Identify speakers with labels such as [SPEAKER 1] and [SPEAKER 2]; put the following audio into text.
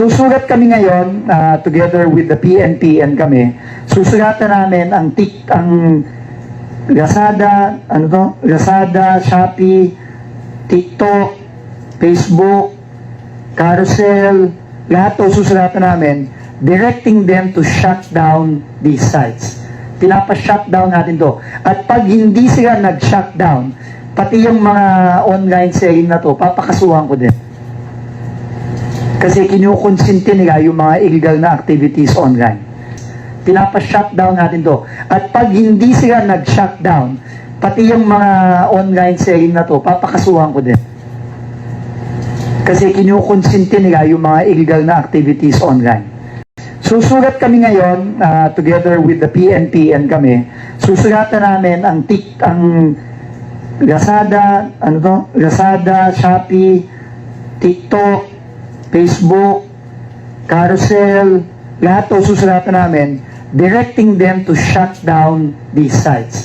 [SPEAKER 1] Susulat kami ngayon, together with the PNP and kami, susulatan namin ang Lazada, Lazada, Shopee, TikTok, Facebook, Carousel, lahat to susulatan namin, directing them to shut down these sites. Pinapa-shutdown natin to. At pag hindi sila nag-shutdown, pati yung mga online selling na to, papakasuhan ko din. Kasi kinukonsinti nila yung mga illegal na activities online. Pinapa-shutdown natin to. At pag hindi sila nag-shutdown, pati yung mga online selling na to, papakasuhan ko din. Kasi kinukonsinti nila yung mga illegal na activities online. Susulat kami ngayon, together with the PNP and kami, susulatan namin ang Lazada, Lazada, Shopee, TikTok, Facebook, Carousel, lahat to susulatan namin, directing them to shut down these sites.